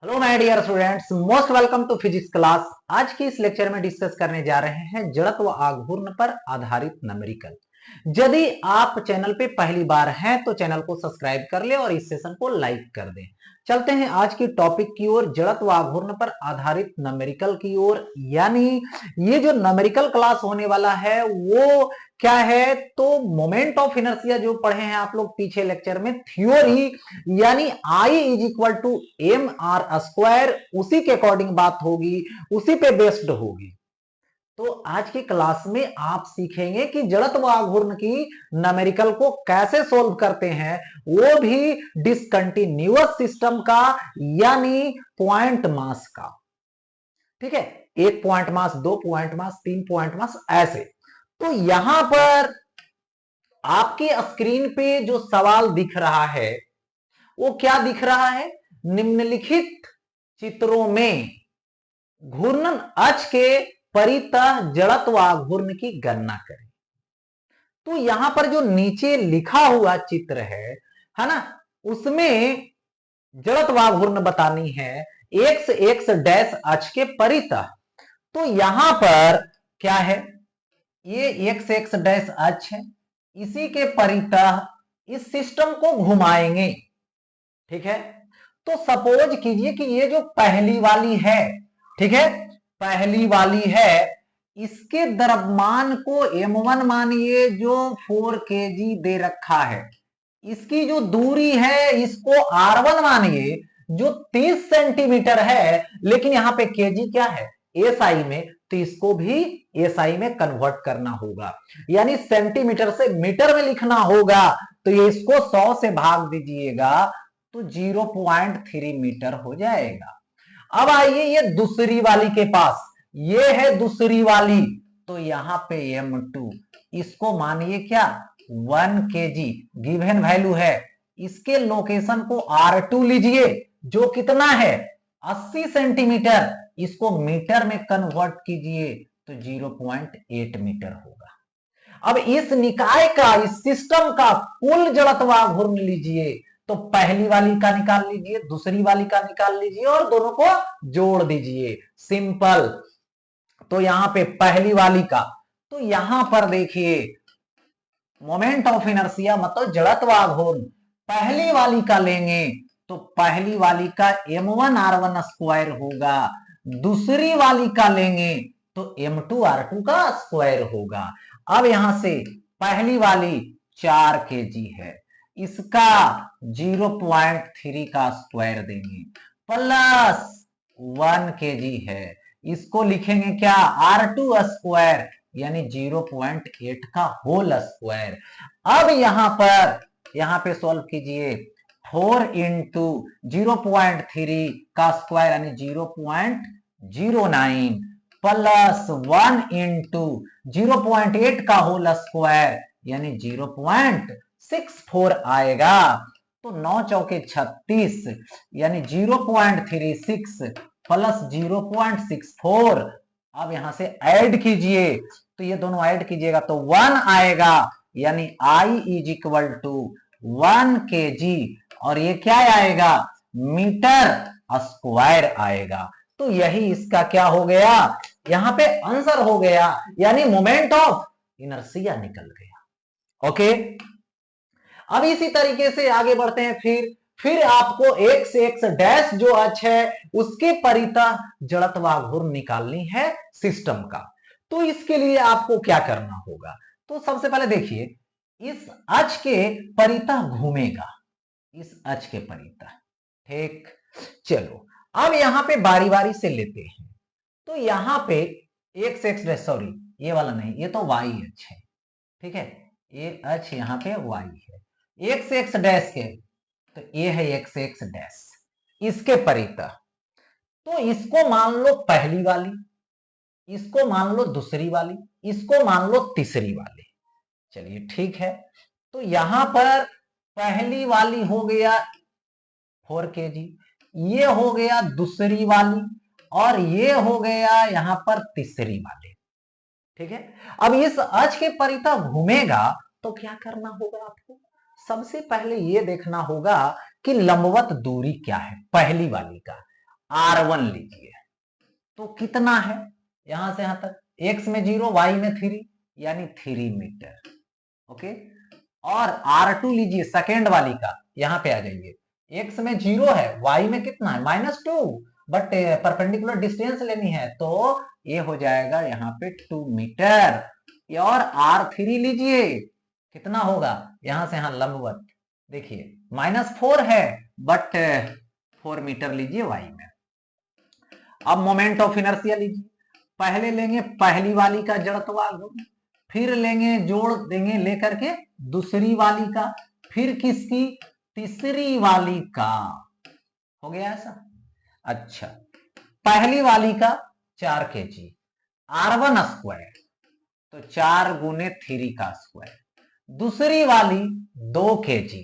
Hello my dear students, most welcome to physics class. आज की इस लेक्चर में डिस्कस करने जा रहे हैं जड़त्व आघूर्ण पर आधारित न्यूमेरिकल। यदि आप चैनल पे पहली बार हैं तो चैनल को सब्सक्राइब कर ले और इस सेशन को लाइक कर दें। चलते हैं आज की टॉपिक की ओर, जड़त्व आघूर्ण पर आधारित न्यूमेरिकल की ओर। यानी ये जो न्यूमेरिकल क्लास होने वाला है वो क्या है, तो मोमेंट ऑफ इनर्शिया जो पढ़े हैं आप लोग पीछे लेक्चर में, थ्योरी यानी I is equal to M R square, उसी के अकॉर्डिंग बात होगी, उसी पे बेस्ड होगी। तो आज की क्लास में आप सीखेंगे कि जड़त्व आघूर्ण की न्यूमेरिकल को कैसे सोल्व करते हैं, वो भी डिसकंटिन्यूअस सिस्टम का यानी पॉइंट मास का। ठीक है, एक पॉइंट मास, दो पॉइंट मास, तीन पॉइंट मास, ऐसे। तो यहां पर आपकी स्क्रीन पे जो सवाल दिख रहा है वो क्या दिख रहा है, निम्नलिखित चित्रों में घूर्णन अक्ष के परितः जड़त्व आघूर्ण की गणना करें। तो यहां पर जो नीचे लिखा हुआ चित्र है ना, उसमें जड़त्व आघूर्ण बतानी है एक्स एक्स डैश अक्ष के परितः। तो यहां पर क्या है, ये एक्स एक्स डैश अक्ष है, इसी के परितः इस सिस्टम को घुमाएंगे। ठीक है, तो सपोज कीजिए कि ये जो पहली वाली है, ठीक है, पहली वाली है, इसके द्रव्यमान को m1 मानिए जो 4 kg दे रखा है। इसकी जो दूरी है इसको r1 मानिए जो 30 सेंटीमीटर है, लेकिन यहां पे kg क्या है, एसआई में, तो इसको भी एसआई में कन्वर्ट करना होगा, यानी सेंटीमीटर से मीटर में लिखना होगा। तो ये इसको 100 से भाग दीजिएगा तो 0.3 मीटर हो जाएगा। अब आइए ये दूसरी वाली के पास, ये है दूसरी वाली, तो यहां पे m2, इसको मानिए क्या 1 kg, गिवन वैल्यू है। इसके लोकेशन को R2 लीजिए जो कितना है 80 सेंटीमीटर, इसको मीटर में कन्वर्ट कीजिए तो 0.8 मीटर होगा। अब इस निकाय का, इस सिस्टम का कुल जड़त्व आघूर्ण लीजिए, तो पहली वाली का निकाल लीजिए, दूसरी वाली का निकाल लीजिए और दोनों को जोड़ दीजिए, सिंपल। तो यहां पे पहली वाली का, तो यहां पर देखिए मोमेंट ऑफ इनर्शिया मतलब जड़त्व आघूर्ण पहली वाली का लेंगे तो पहली वाली का m1r1 स्क्वायर होगा, दूसरी वाली का लेंगे तो m2r2 का स्क्वायर होगा। अब यहां से पहली वाली 4 kg है, इसका 0.3 का स्क्वायर देंगे, प्लस 1 kg है, इसको लिखेंगे क्या R2 स्क्वायर यानी 0.8 का होल स्क्वायर। अब यहां पे सॉल्व कीजिए, 4 इंटू 0.3 का स्क्वायर यानी 0.09 प्लस 1 इंटू 0.8 का होल स्क्वायर यानी 0.64 आएगा। तो 9 चौके 36 यानी 0.36 प्लस 0.64। अब यहां से ऐड कीजिए, तो ये दोनों ऐड कीजिएगा तो 1 आएगा, यानी I is equal to 1 kg, और ये क्या आएगा मीटर स्क्वायर आएगा। तो यही इसका क्या हो गया, यहां पे आंसर हो गया, यानी मोमेंट ऑफ इनर्शिया निकल गया। ओके, अब इसी तरीके से आगे बढ़ते हैं। फिर आपको एक्स एक्स डैश जो अक्ष है उसके परितः जड़त्व आघूर्ण निकालनी है सिस्टम का। तो इसके लिए आपको क्या करना होगा, तो सबसे पहले देखिए इस अक्ष के परितः घूमेगा, इस अक्ष के परितः। ठीक, चलो अब यहां पे बारी बारी से लेते हैं। तो यहां पे एक्स एक्स डैश, सॉरी ये वाला नहीं, ये तो वाई अक्ष है। ठीक है, ये अक्ष यहां पे वाई है, एक्स एक्स डैश के, तो ये है एक्स एक्स डैश, इसके परितः। तो इसको मान लो पहली वाली, इसको मान लो दूसरी वाली, इसको मान लो तीसरी वाली। चलिए ठीक है, तो यहां पर पहली वाली हो गया 4 kg, ये हो गया दूसरी वाली, और ये हो गया यहां पर तीसरी वाली। ठीक है, अब इस अक्ष के परितः घूमेगा तो क्या करना होगा आपको, सबसे पहले ये देखना होगा कि लंबवत दूरी क्या है पहली वाली का, R1 लीजिए तो कितना है, यहां से यहां तक x में 0 y में 3 यानी 3 मीटर। ओके, और R2 लीजिए सेकेंड वाली का, यहां पे आ जाइए, x में 0 है, y में कितना है -2, बट परपेंडिकुलर डिस्टेंस लेनी है तो ये हो जाएगा यहाँ पे 2 मीटर। और R3 लीजिए कितना होगा, यहां से यहां लंबवत देखिए -4 है बट 4 मीटर लीजिए y में। अब मोमेंट ऑफ इनर्शिया लीजिए, पहले लेंगे पहली वाली का जड़त्व आघूर्ण, फिर लेंगे जोड़ देंगे लेकर के दूसरी वाली का, फिर किसकी, तीसरी वाली का। हो गया ऐसा। अच्छा, पहली वाली का 4 kg R1 स्क्वायर, तो 4 गुने 3 का स्क्वायर, दूसरी वाली 2 kg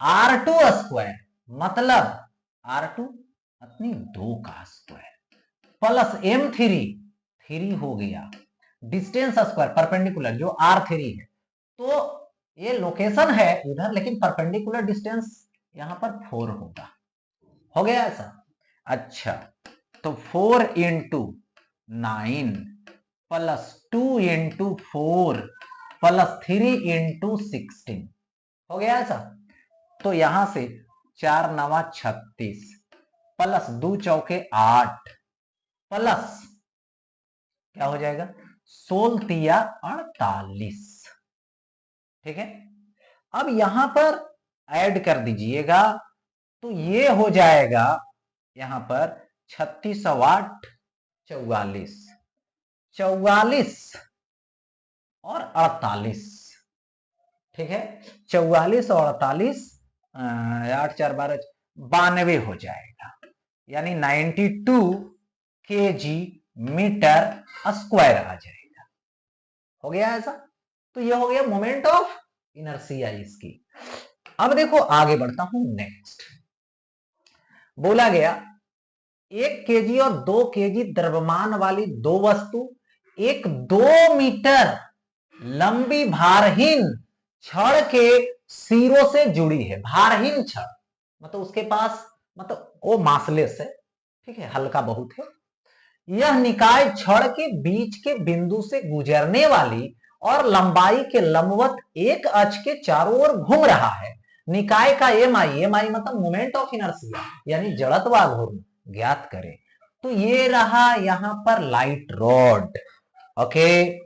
R2 स्क्वायर, मतलब R2 अपनी 2 का स्क्वायर प्लस M3, 3 हो गया, डिस्टेंस स्क्वायर परपेंडिकुलर जो R3 है, तो ये लोकेशन है इधर लेकिन परपेंडिकुलर डिस्टेंस यहां पर 4 होगा। हो गया ऐसा। अच्छा, तो 4 into 9 plus 2 into 4 plus 3 into 16, हो गया ऐसा। तो यहां से 4 9 36 प्लस 2 चौके 8 प्लस क्या हो जाएगा 16 तिया 48। ठीक है, अब यहां पर ऐड कर दीजिएगा तो ये हो जाएगा यहां पर 36 8 44, 44 और 48। ठीक है, 44 और 48, 8 4 12 92 हो जाएगा, यानी 92 kg मीटर स्क्वायर आ जाएगा। हो गया ऐसा। तो ये हो गया मोमेंट ऑफ इनर्शिया इसकी। अब देखो आगे बढ़ता हूं, नेक्स्ट बोला गया 1 kg और 2 kg द्रव्यमान वाली दो वस्तु एक 2 मीटर लंबी भारहीन छड़ के सिरों से जुड़ी है। भारहीन छड़ मतलब उसके पास मतलब वो मासलेस है, ठीक है, हल्का बहुत है। यह निकाय छड़ के बीच के बिंदु से गुजरने वाली और लंबाई के लंबवत एक अक्ष के चारों ओर घूम रहा है। निकाय का एम आई मतलब मोमेंट ऑफ इनर्शिया यानी जड़त्वाघूर्ण ज्ञात करें। तो ये रहा यहां पर लाइट रॉड। ओके,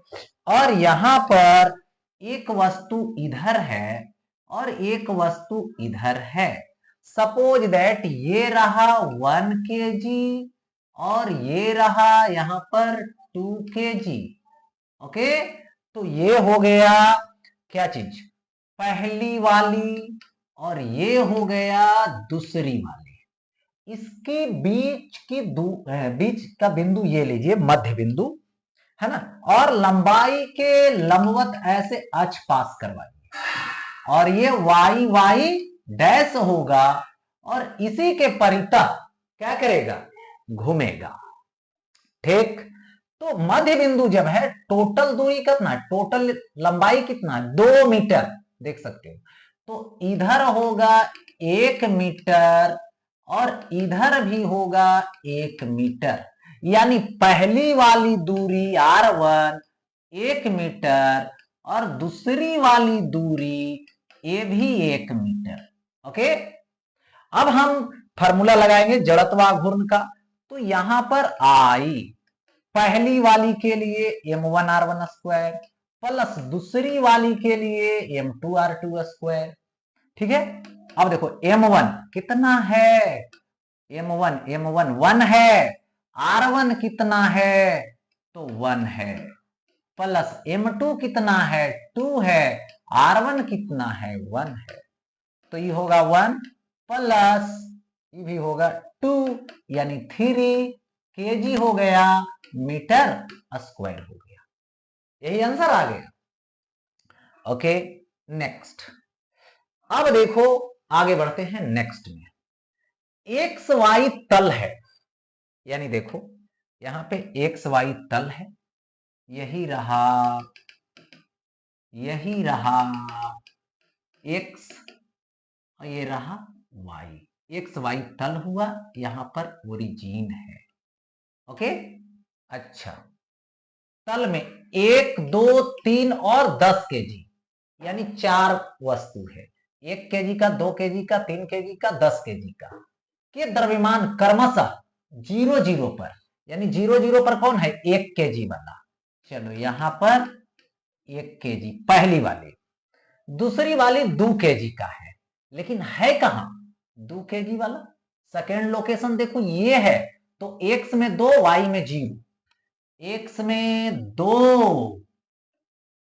और यहां पर एक वस्तु इधर है और एक वस्तु इधर है। सपोज दैट ये रहा 1 kg और ये रहा यहां पर 2 kg। ओके, तो ये हो गया क्या चीज, पहली वाली, और ये हो गया दूसरी वाली। इसके बीच का बिंदु ये लीजिए मध्य बिंदु है ना, और लंबाई के लंबवत ऐसे अक्ष पास करवाइए और ये वाई वाई डैश होगा और इसी के परितः क्या करेगा, घूमेगा। ठीक, तो मध्य बिंदु जब है टोटल दूरी कितना, टोटल लंबाई कितना, 2 मीटर देख सकते हो। तो इधर होगा 1 मीटर और इधर भी होगा 1 मीटर, यानी पहली वाली दूरी R1 1 मीटर और दूसरी वाली दूरी ये भी 1 मीटर। ओके, अब हम फार्मूला लगाएंगे जड़त्वाघूर्ण का। तो यहां पर आई पहली वाली के लिए m1 r1 स्क्वायर प्लस दूसरी वाली के लिए m2 r2 स्क्वायर। ठीक है, अब देखो m1 कितना है, m1 1 है, r1 कितना है तो 1 है, प्लस m2 कितना है 2 है, r1 कितना है 1 है। तो ये होगा 1 प्लस ये भी होगा 2 यानी 3 kg हो गया, मीटर स्क्वायर हो गया। यही आंसर आ गया। Okay, next. अब देखो आगे बढ़ते हैं नेक्स्ट में। एक्स वाई तल है, यानी देखो यहां पे एक्स वाई तल है, यही रहा एक्स और ये रहा वाई, एक्स वाई तल हुआ, यहां पर ओरिजिन है। ओके, अच्छा, तल में 1, 2, 3 और 10 kg, यानी 4 वस्तु है। 1 kg का, 2 kg का, 3 kg का, 10 kg का, के द्रव्यमान क्रमशः 0, 0 पर, यानी 0, 0 पर कौन है? 1 kg वाला। चलो यहां पर 1 kg पहली वाली, दूसरी वाली 2 kg का है, लेकिन है कहां 2 kg वाला? सेकेंड लोकेशन देखो ये है, तो एक्स में 2, वाई में 0, एक्स में 2,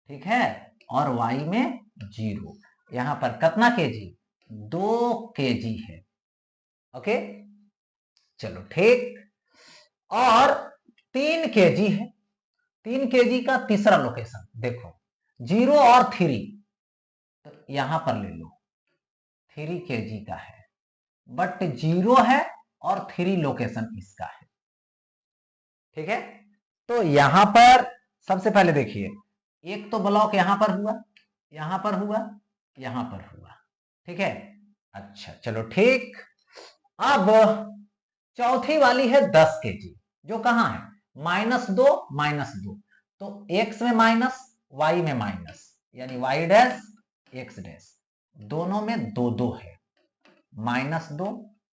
ठीक है, और वाई में 0। यहां पर कितना केजी? 2 kg है। ओके, चलो ठीक, और 3 kg है। 3 kg का तीसरा लोकेशन देखो, 0 और 3, तो यहां पर ले लो, 3 kg का है, बट 0 है और 3 लोकेशन इसका है। ठीक है, तो यहां पर सबसे पहले देखिए, एक तो ब्लॉक यहां पर हुआ, यहां पर हुआ, यहां पर हुआ, ठीक है। अच्छा चलो ठीक, अब चौथी वाली है 10 kg, जो कहां है? -2, -2, तो एक्स में माइनस, वाई में माइनस, यानी वाई डैश एक्स डैश, दोनों में 2, 2 है, -2,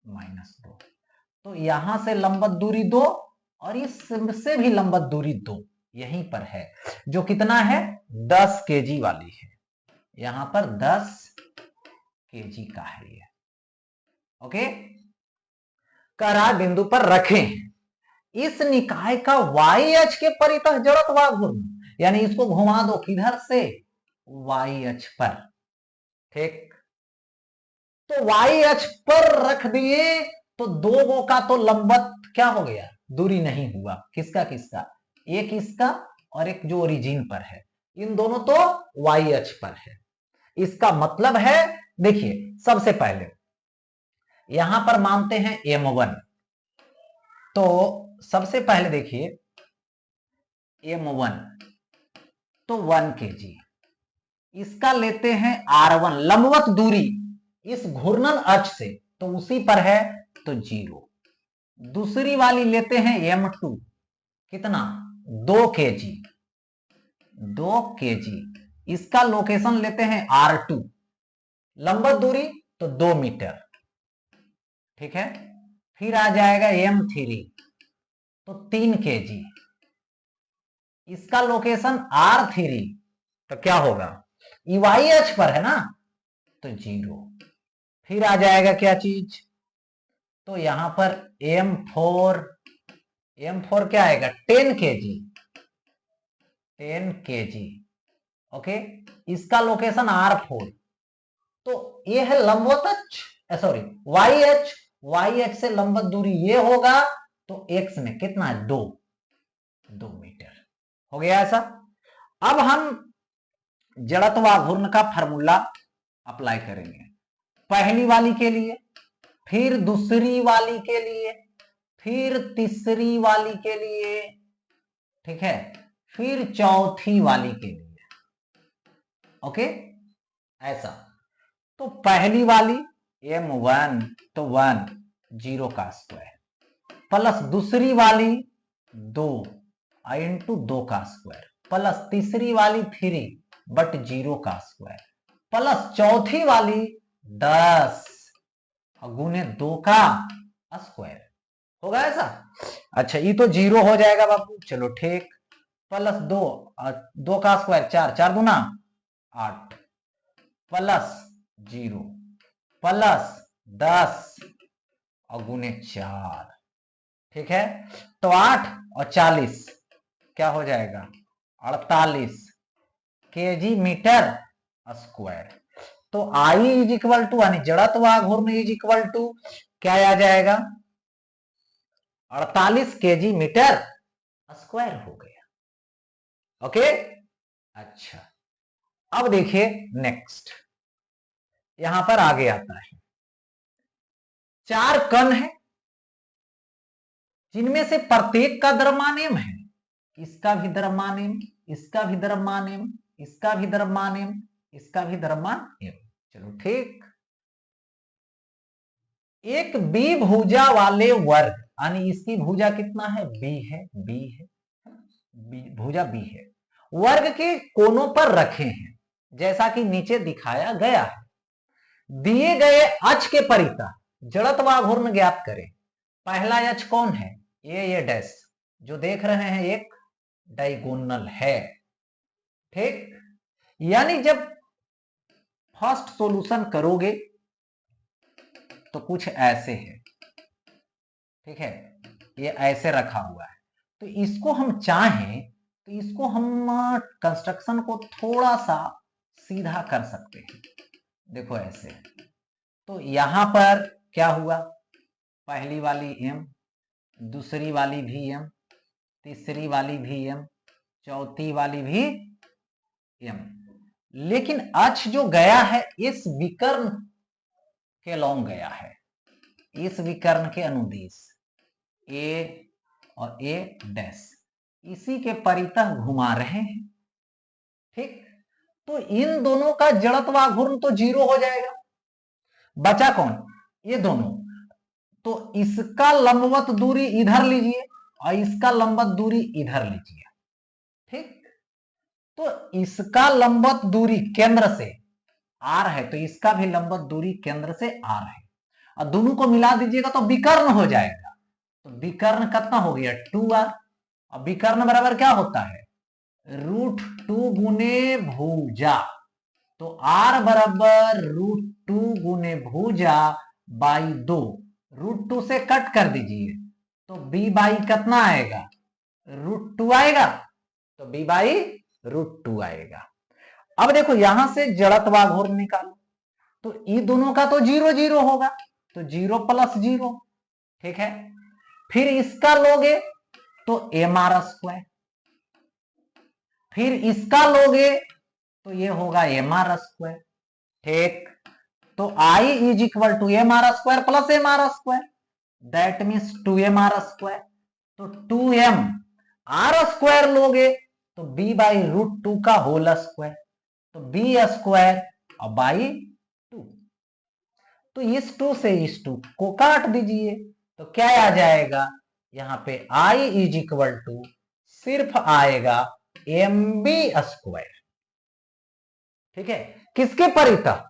-2, तो यहां से लंबवत दूरी 2 और इससे भी लंबवत दूरी 2 यहीं पर है, जो कितना है? 10 kg वाली है। यहां पर 10 kg का है ये। ओके, करा बिंदु पर रखें इस निकाय का वाई अक्ष के परितः जड़त्व घूर्णन, यानी इसको घुमा दो किधर से? वाई अक्ष पर। ठीक, तो वाई अक्ष पर रख दिए, तो दो गो का तो लंबवत क्या हो गया? दूरी नहीं हुआ। किसका किसका? एक इसका और एक जो ओरिजिन पर है, इन दोनों तो वाई अक्ष पर है। इसका मतलब है, देखिए सबसे पहले यहां पर मानते हैं m1, तो सबसे पहले देखिए m1 तो 1 kg, इसका लेते हैं r1 लंबवत दूरी इस घूर्णन अक्ष से, तो उसी पर है, तो 0। दूसरी वाली लेते हैं m2, कितना? 2 kg, 2 kg, इसका लोकेशन लेते हैं r2, लंबवत दूरी तो 2 मीटर, ठीक है। फिर आ जाएगा m3, तो 3 kg, इसका लोकेशन r3, तो क्या होगा? वाई अक्ष पर है ना, तो 0। फिर आ जाएगा क्या चीज? तो यहां पर m4, m4 क्या आएगा? 10 kg, 10 kg, ओके, इसका लोकेशन r4, तो ये है लंबवत अक्ष, सॉरी वाई अक्ष, वाई अक्ष से लंबवत दूरी ये होगा, तो एक्स में कितना है? 2 मीटर हो गया ऐसा। अब हम जड़त्व घूर्ण का फार्मूला अप्लाई करेंगे, पहली वाली के लिए, फिर दूसरी वाली के लिए, फिर तीसरी वाली के लिए, ठीक है, फिर चौथी वाली के लिए। ओके, ऐसा। तो पहली वाली m1 तो 1, 0 का स्क्वायर, प्लस दूसरी वाली 2 इंटू 2 का स्क्वायर, प्लस तीसरी वाली 3 बट 0 का स्क्वायर, प्लस चौथी वाली 10 गुने 2 का स्क्वायर। होगा ऐसा? अच्छा, ये तो 0 हो जाएगा बाबू, चलो ठीक, प्लस 2, 2 का स्क्वायर 4, 4 दूना 8, प्लस 0, प्लस 10 और गुने 4, ठीक है। तो 8 और 40 क्या हो जाएगा? 48 kg मीटर स्क्वायर। तो आई इज इक्वल टू, यानी जड़त्व घूर्ण इज इक्वल टू क्या आ जाएगा? 48 kg मीटर स्क्वायर हो गया। ओके, अच्छा, अब देखिए नेक्स्ट, यहां पर आगे आता है, 4 कण है, जिनमें से प्रत्येक का द्रव्यमान m है, इसका भी द्रव्यमान m, इसका भी द्रव्यमान m, इसका भी द्रव्यमान m, इसका भी द्रव्यमान m। चलो ठीक, एक बी भुजा वाले वर्ग, यानी इसकी भुजा कितना है, बी है, भुजा बी है, वर्ग के कोनों पर रखे हैं जैसा कि नीचे दिखाया गया है। दिए गए अक्ष के परितः जड़त्व आघूर्ण ज्ञात करें। पहला अक्ष कौन है, ये डैश जो देख रहे हैं एक डायगोनल है, ठीक। यानी जब फर्स्ट सॉल्यूशन करोगे तो कुछ ऐसे है, ठीक है, ये ऐसे रखा हुआ है। तो इसको हम चाहें तो इसको हम कंस्ट्रक्शन को थोड़ा सा सीधा कर सकते हैं, देखो ऐसे। तो यहां पर क्या हुआ, पहली वाली m, दूसरी वाली भी m, तीसरी वाली भी m, चौथी वाली भी m। लेकिन अक्ष जो गया है इस विकर्ण के लॉन्ग गया है, इस विकर्ण के अनुदिश ए और ए डैश, इसी के परितः घुमा रहे हैं, ठीक। तो इन दोनों का जड़त्व आघूर्ण तो 0 हो जाएगा, बचा कौन, ये दोनों। तो इसका लंबवत दूरी इधर लीजिए और इसका लंबवत दूरी इधर लीजिए, ठीक। तो इसका लंबवत दूरी केंद्र से r है, तो इसका भी लंबवत दूरी केंद्र से r है, और दोनों को मिला दीजिएगा तो विकर्ण हो जाएगा। तो विकर्ण कितना हो गया 2r, और विकर्ण बराबर क्या होता है, √2 गुने भुजा। तो r बराबर √2 गुने भुजा बाई 2, √2 से कट कर दीजिए तो b बाई कितना आएगा, √2 आएगा, तो b बाई √2 आएगा। अब देखो यहां से जड़त्व आघूर्ण निकालो, तो ये दोनों का तो 0 0 होगा, तो 0 + 0, ठीक है। फिर इसका लोगे तो mr², फिर इसका लोगे तो ये होगा mr², ठीक। तो I = mr² + mr², that means 2mr²। तो 2m r² लोगे तो b बाई √2 का होल स्क्वायर, तो b² और बाई 2। तो इस 2 से इस 2 को काट दीजिए तो क्या आ जाएगा, यहां पे I = सिर्फ आएगा mb², ठीक है। किसके परितः,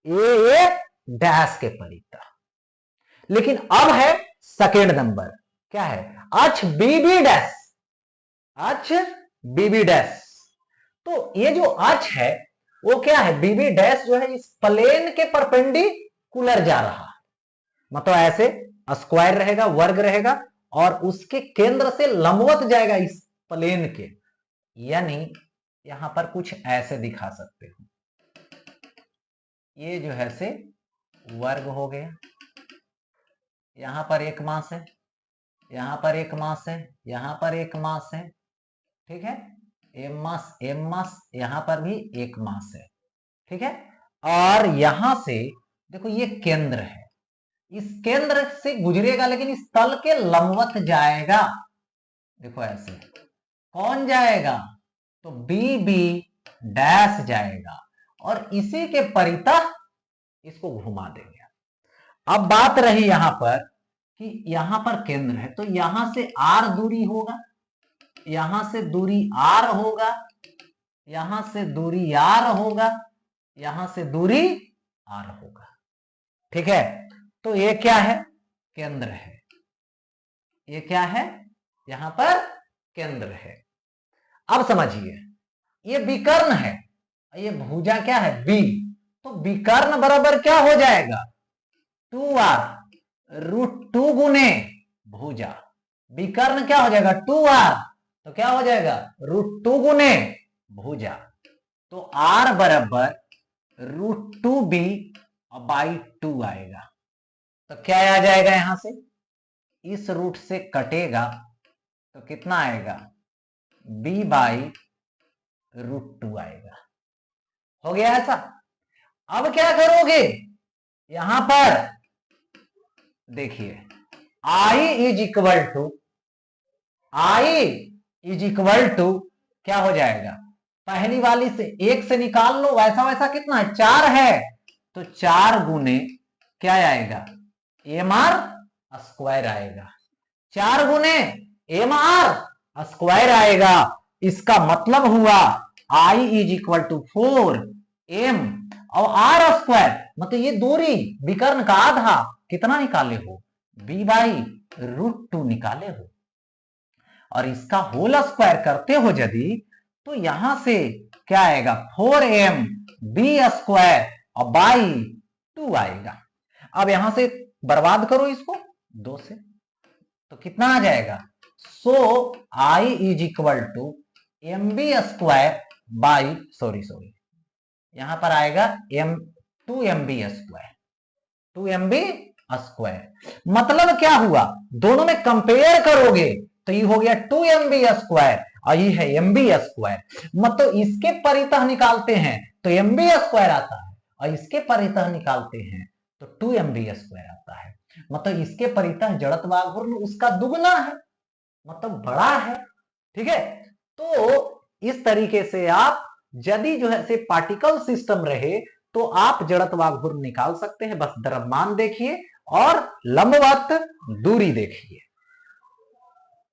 ए डैश के परितः। लेकिन अब है सेकेंड नंबर, क्या है, अक्ष बीबी डैश, अक्ष बीबी डैश। तो ये जो अक्ष है वो क्या है, बीबी डैश जो है इस प्लेन के परपेंडिकुलर जा रहा है, मतलब ऐसे स्क्वायर रहेगा, वर्ग रहेगा, और उसके केंद्र से लंबवत जाएगा इस प्लेन के। यानी यहां पर कुछ ऐसे दिखा सकते हो, ये जो है से वर्ग हो गया, यहां पर एक मास है, यहां पर एक मास है, यहां पर एक मास है, ठीक है, m मास, यहां पर भी एक मास है, ठीक है। और यहां से देखो ये केंद्र है, इस केंद्र से गुजरेगा लेकिन इस तल के लंबवत जाएगा, देखो ऐसे। कौन जाएगा, तो BB' जाएगा, और इसी के परितः इसको घुमा देंगे। अब बात रही यहां पर कि यहां पर केंद्र है, तो यहां से r दूरी होगा, यहां से दूरी r होगा, यहां से दूरी r होगा, यहां से दूरी r होगा, ठीक है। तो ये क्या है, केंद्र है, ये क्या है, यहां पर केंद्र है। अब समझिए ये विकर्ण है, ये भुजा क्या है b, तो विकर्ण बराबर क्या हो जाएगा, 2r √2 गुने भुजा, विकर्ण क्या हो जाएगा 2r, तो क्या हो जाएगा √2 गुने भुजा। तो r बराबर √2b बाई 2 आएगा, तो क्या आ जाएगा, यहां से इस रूट से कटेगा तो कितना आएगा, b बाई √2 आएगा। हो गया ऐसा। अब क्या करोगे, यहां पर देखिए I = क्या हो जाएगा, पहली वाली से 1 से निकाल लो, वैसा वैसा कितना है 4 है, तो 4 गुने क्या आएगा एम आर स्क्वायर आएगा, 4 गुने एम आर स्क्वायर आएगा। इसका मतलब हुआ आई इज इक्वल टू 4 एम और आर स्क्वायर, मतलब ये दूरी विकर्ण का आधा कितना निकाले हो, बी बाई √2 निकाले हो, और इसका होल स्क्वायर करते हो यदि तो यहां से क्या आएगा 4m बी स्क्वायर और बाई 2 आएगा। अब यहां से बर्बाद करो इसको 2 से, तो कितना आ जाएगा, so I is equal to M B square by sorry यहां पर आएगा M 2mb square, 2mb square. मतलब क्या हुआ, दोनों में कंपेयर करोगे तो ये हो गया 2mb स्क्वायर और ये है mb स्क्वायर। मतलब इसके परितः निकालते हैं तो mb स्क्वायर आता है और इसके परितः निकालते हैं तो 2mb स्क्वायर आता है। मतलब इसके परितः जड़त्व आघूर्ण उसका दुगना है, मतलब बड़ा है। ठीक है, तो इस तरीके से आप यदि जो है से पार्टिकल सिस्टम रहे तो आप जड़त्व आघूर्ण निकाल सकते हैं। बस द्रव्यमान देखिए और लंबवत दूरी देखिए।